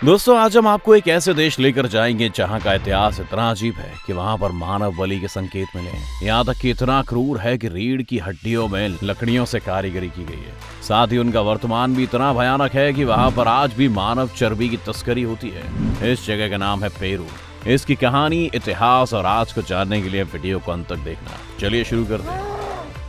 दोस्तों, आज हम आपको एक ऐसे देश लेकर जाएंगे जहां का इतिहास इतना अजीब है कि वहां पर मानव बलि के संकेत मिले हैं। यहाँ तक कि इतना क्रूर है कि रीढ़ की हड्डियों में लकड़ियों से कारीगरी की गई है। साथ ही उनका वर्तमान भी इतना भयानक है कि वहां पर आज भी मानव चर्बी की तस्करी होती है। इस जगह का नाम है पेरू। इसकी कहानी, इतिहास और आज को जानने के लिए वीडियो को अंत तक देखना। चलिए शुरू करते हैं।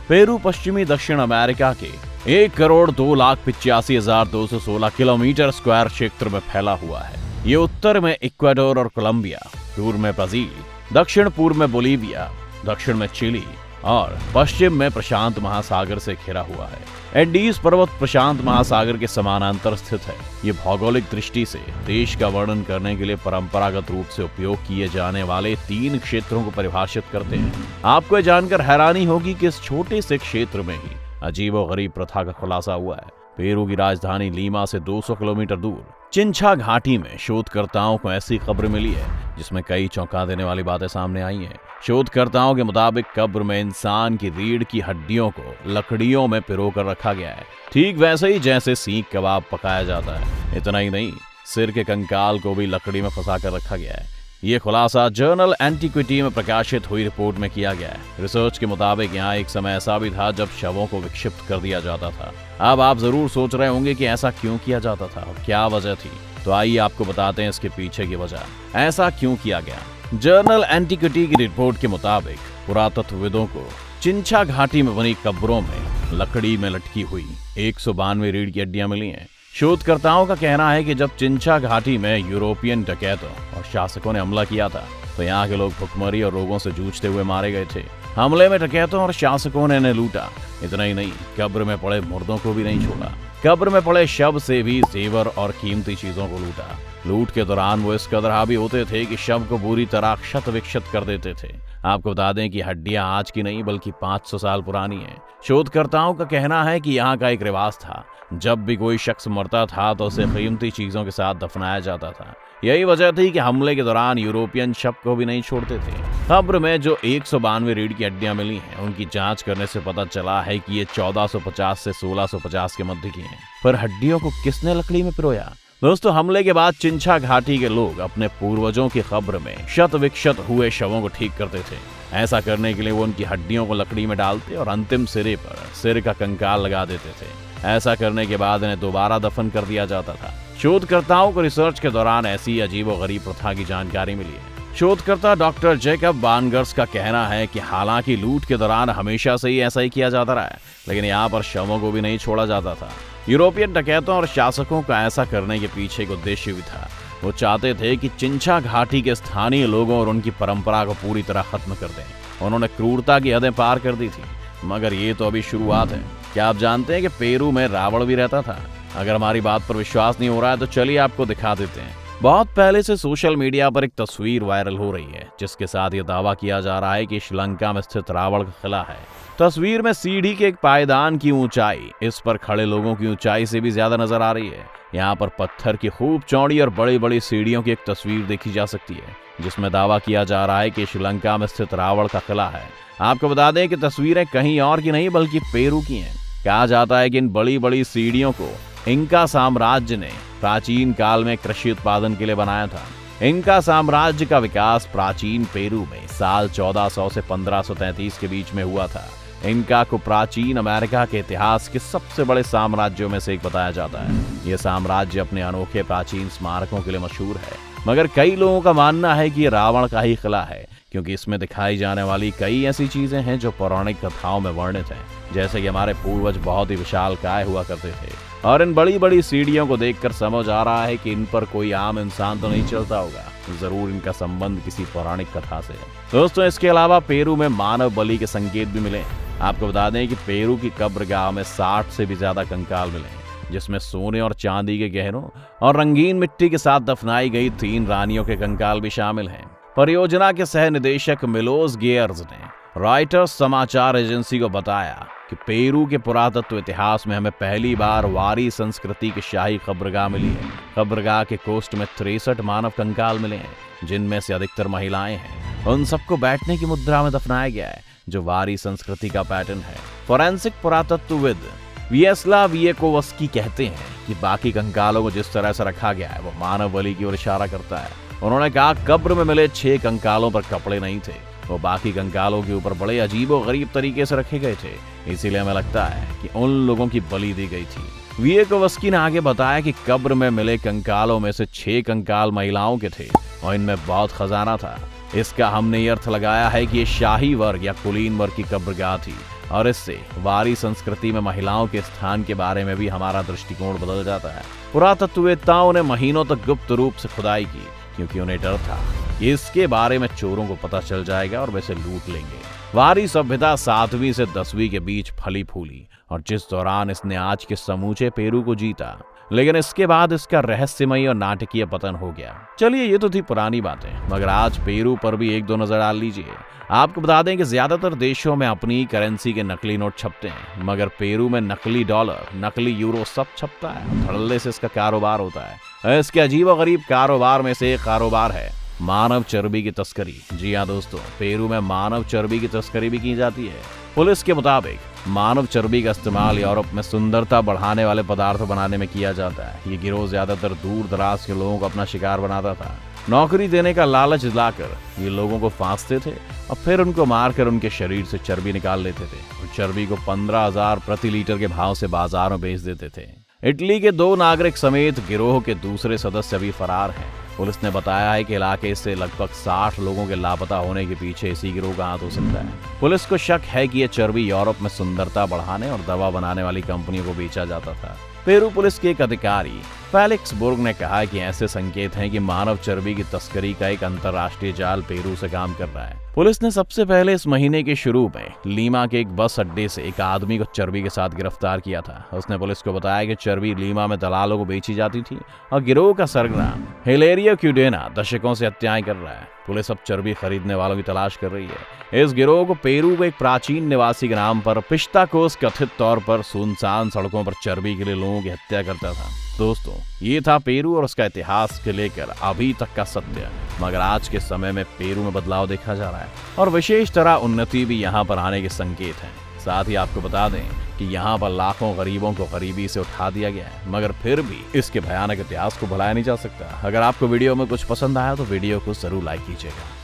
पेरू पश्चिमी दक्षिण अमेरिका के 1,02,85,216 किलोमीटर स्क्वायर क्षेत्र में फैला हुआ है। ये उत्तर में इक्वाडोर और कोलंबिया, पूर्व में ब्राजील, दक्षिण पूर्व में बोलीविया, दक्षिण में चिली और पश्चिम में प्रशांत महासागर से घिरा हुआ है। एंडीज पर्वत प्रशांत महासागर के समानांतर स्थित है। ये भौगोलिक दृष्टि से देश का वर्णन करने के लिए परंपरागत रूप से उपयोग किए जाने वाले 3 क्षेत्रों को परिभाषित करते हैं। आपको यह जानकर हैरानी होगी कि इस छोटे से क्षेत्र में ही अजीबोगरीब प्रथा का खुलासा हुआ है। पेरू की राजधानी लीमा से 200 किलोमीटर दूर चिंचा घाटी में शोधकर्ताओं को ऐसी खबर मिली है जिसमें कई चौंका देने वाली बातें सामने आई हैं। शोधकर्ताओं के मुताबिक कब्र में इंसान की रीढ़ की हड्डियों को लकड़ियों में पिरोकर रखा गया है, ठीक वैसे ही जैसे सीख कबाब पकाया जाता है। इतना ही नहीं, सिर के कंकाल को भी लकड़ी में फंसाकर रखा गया है। ये खुलासा जर्नल एंटीक्विटी में प्रकाशित हुई रिपोर्ट में किया गया है। रिसर्च के मुताबिक यहाँ एक समय ऐसा भी था जब शवों को विक्षिप्त कर दिया जाता था। अब आप जरूर सोच रहे होंगे कि ऐसा क्यों किया जाता था और क्या वजह थी, तो आइए आपको बताते हैं इसके पीछे की वजह, ऐसा क्यों किया गया। जर्नल एंटीक्विटी की रिपोर्ट के मुताबिक पुरातत्वविदों को चिंचा घाटी में बनी कब्रों में लकड़ी में लटकी हुई 192 रीढ़ की हड्डियां मिली हैं। शोधकर्ताओं का कहना है कि जब चिंचा घाटी में यूरोपियन डकैतों और शासकों ने हमला किया था तो यहाँ के लोग भुखमरी और रोगों से जूझते हुए मारे गए थे। हमले में डकैतों और शासकों ने इन्हें लूटा। इतना ही नहीं, कब्र में पड़े मुर्दों को भी नहीं छोड़ा। कब्र में पड़े शव से भी जेवर और कीमती चीजों को लूटा। लूट के दौरान वो इस कदर हावी होते थे कि शव को बुरी तरह क्षत विक्षत कर देते थे। आपको बता दें कि हड्डियां आज की नहीं बल्कि 500 साल पुरानी हैं। शोधकर्ताओं का कहना है कि यहाँ का एक रिवाज था, जब भी कोई शख्स मरता था तो उसे कीमती चीजों के साथ दफनाया जाता था। यही वजह थी कि हमले के दौरान यूरोपियन शव को भी नहीं छोड़ते थे। कब्र में जो 192 रीढ़ की हड्डियां मिली हैं, उनकी जांच करने से पता चला है कि ये 1450 से 1650 के मध्य की हैं। पर हड्डियों को किसने लकड़ी में पिरोया? दोस्तों, हमले के बाद चिंचा घाटी के लोग अपने पूर्वजों की कब्र में क्षत विक्षत हुए शवों को ठीक करते थे। ऐसा करने के लिए वो उनकी हड्डियों को लकड़ी में डालते और अंतिम सिरे पर सिर का कंकाल लगा देते थे। ऐसा करने के बाद इन्हें दोबारा दफन कर दिया जाता था। शोधकर्ताओं को रिसर्च के दौरान ऐसी अजीबोगरीब प्रथा की जानकारी मिली है। शोधकर्ता डॉक्टर जैकब बार्नगर्स का कहना है कि हालांकि लूट के दौरान हमेशा से ही ऐसा ही किया जाता रहा है, लेकिन यहाँ पर शवों को भी नहीं छोड़ा जाता था। यूरोपियन डकैतों और शासकों का ऐसा करने के पीछे एक उद्देश्य भी था। वो चाहते थे कि चिंचा घाटी के स्थानीय लोगों और उनकी परंपरा को पूरी तरह खत्म कर दें। उन्होंने क्रूरता की हदें पार कर दी थी। मगर ये तो अभी शुरुआत है। क्या आप जानते हैं कि पेरू में रावण भी रहता था? अगर हमारी बात पर विश्वास नहीं हो रहा है तो चलिए आपको दिखा देते हैं। बहुत पहले से सोशल मीडिया पर एक तस्वीर वायरल हो रही है जिसके साथ ये दावा किया जा रहा है कि श्रीलंका में स्थित रावण का किला है। तस्वीर में सीढ़ी के एक पायदान की ऊंचाई इस पर खड़े लोगों की ऊंचाई से भी ज्यादा नजर आ रही है। यहाँ पर पत्थर की खूब चौड़ी और बड़ी बड़ी सीढ़ियों की एक तस्वीर देखी जा सकती है जिसमें दावा किया जा रहा है कि श्रीलंका में स्थित रावण का किला है। आपको बता दें कि तस्वीरें कहीं और की नहीं बल्कि पेरू की हैं। कहा जाता है कि इन बड़ी बड़ी सीढ़ियों को इंका साम्राज्य ने प्राचीन काल में कृषि उत्पादन के लिए बनाया था। इंका साम्राज्य का विकास प्राचीन पेरू में साल 1400 से 1533 के बीच में हुआ था। इंका को प्राचीन अमेरिका के इतिहास के सबसे बड़े साम्राज्यों में से एक बताया जाता है। यह साम्राज्य अपने अनोखे प्राचीन स्मारकों के लिए मशहूर है, मगर कई लोगों का मानना है कि रावण का ही किला है क्योंकि इसमें दिखाई जाने वाली कई ऐसी चीजें हैं जो पौराणिक कथाओं में वर्णित हैं। जैसे कि हमारे पूर्वज बहुत ही विशालकाय हुआ करते थे और इन बड़ी बड़ी सीढ़ियों को देखकर समझ आ रहा है कि इन पर कोई आम इंसान तो नहीं चलता होगा। जरूर इनका संबंध किसी पौराणिक कथा से है। दोस्तों, इसके अलावा पेरू में मानव बलि के संकेत भी मिले। आपको बता दें कि पेरू की कब्रगाह में 60 से भी ज्यादा कंकाल मिले हैं जिसमें सोने और चांदी के गहनों और रंगीन मिट्टी के साथ दफनाई गई 3 रानियों के कंकाल भी शामिल हैं। परियोजना के सह निदेशक मिलोस गेयर्स ने रॉयटर्स समाचार एजेंसी को बताया कि पेरू के पुरातत्व इतिहास में हमें पहली बार वारी संस्कृति की शाही कब्रगाह मिली है। कब्रगाह के कोष्ठ में 63 मानव कंकाल मिले हैं, जिनमें से अधिकतर महिलाएं हैं। उन सबको बैठने की मुद्रा में दफनाया गया है, जो वारी संस्कृति का पैटर्न है। फोरेंसिक पुरातत्वविद वियास्लाव वियकोवस्की कहते हैं कि बाकी कंकालों को जिस तरह से रखा गया है वो मानव बलि की ओर इशारा करता है। उन्होंने कहा कब्र में मिले 6 कंकालों पर कपड़े नहीं थे, वो बाकी कंकालों के ऊपर बड़े अजीबो गरीब तरीके से रखे गए थे, इसीलिए हमें लगता है कि उन लोगों की बलि दी गई थी। वियकोवस्की ने आगे बताया कि कब्र में मिले कंकालों में से 6 कंकाल महिलाओं के थे और इनमें बहुत खजाना था। इसका हमने ये अर्थ लगाया है कि ये शाही वर्ग या कुलीन वर्ग की कब्रगाह थी और इससे वारी संस्कृति में महिलाओं के स्थान के बारे में भी हमारा दृष्टिकोण बदल जाता है। पुरातत्ववेत्ताओं ने महीनों तक गुप्त रूप से खुदाई की, क्योंकि उन्हें डर था कि इसके बारे में चोरों को पता चल जाएगा और वैसे लूट लेंगे। वारी सभ्यता 7वीं से 10वीं के बीच फली फूली और जिस दौरान इसने आज के समूचे पेरू को जीता, लेकिन इसके बाद इसका रहस्यमयी और नाटकीय पतन हो गया। चलिए ये तो थी पुरानी बातें, मगर आज पेरू पर भी 1-2 नजर डाल लीजिए। आपको बता दें कि ज्यादातर देशों में अपनी करेंसी के नकली नोट छपते हैं, मगर पेरू में नकली डॉलर, नकली यूरो सब छपता है। धड़ल्ले से इसका कारोबार होता है। इसके अजीबोगरीब कारोबार में से एक कारोबार है मानव चर्बी की तस्करी। जी हाँ दोस्तों, पेरू में मानव चर्बी की तस्करी भी की जाती है। पुलिस के मुताबिक मानव चर्बी का इस्तेमाल यूरोप में सुंदरता बढ़ाने वाले पदार्थ बनाने में किया जाता है। ये गिरोह ज्यादातर दूर दराज के लोगों को अपना शिकार बनाता था। नौकरी देने का लालच दिलाकर ये लोगों को फांसते थे और फिर उनको मारकर उनके शरीर से चर्बी निकाल लेते थे और चर्बी को 15,000 प्रति लीटर के भाव से बाजार में बेच देते थे। इटली के 2 नागरिक समेत गिरोह के दूसरे सदस्य भी फरार हैं। पुलिस ने बताया है कि इलाके से लगभग 60 लोगों के लापता होने के पीछे इसी गिरोह का हाथ हो सकता है। पुलिस को शक है कि यह चर्बी यूरोप में सुंदरता बढ़ाने और दवा बनाने वाली कंपनियों को बेचा जाता था। पेरू पुलिस के एक अधिकारी फेलिक्स बुर्ग ने कहा कि ऐसे संकेत हैं कि मानव चर्बी की तस्करी का एक अंतर्राष्ट्रीय जाल पेरू से काम कर रहा है। पुलिस ने सबसे पहले इस महीने के शुरू में लीमा के एक बस अड्डे से एक आदमी को चर्बी के साथ गिरफ्तार किया था। उसने पुलिस को बताया कि चर्बी लीमा में दलालों को बेची जाती थी और गिरोह का सरगना हिलेरियो क्यूडेना दशकों से हत्याएं कर रहा है। पुलिस अब चर्बी खरीदने वालों की तलाश कर रही है। इस गिरोह को पेरू के एक प्राचीन निवासी के नाम पर पिश्ताकोस कथित तौर पर सुनसान सड़कों पर चर्बी के लिए लोगों की हत्या करता था। दोस्तों, ये था पेरू और उसका इतिहास के लेकर अभी तक का सत्य। मगर आज के समय में पेरू में बदलाव देखा जा रहा है और विशेष तरह उन्नति भी यहाँ पर आने के संकेत हैं। साथ ही आपको बता दें कि यहाँ पर लाखों गरीबों को गरीबी से उठा दिया गया है, मगर फिर भी इसके भयानक इतिहास को भुलाया नहीं जा सकता। अगर आपको वीडियो में कुछ पसंद आया तो वीडियो को जरूर लाइक कीजिएगा।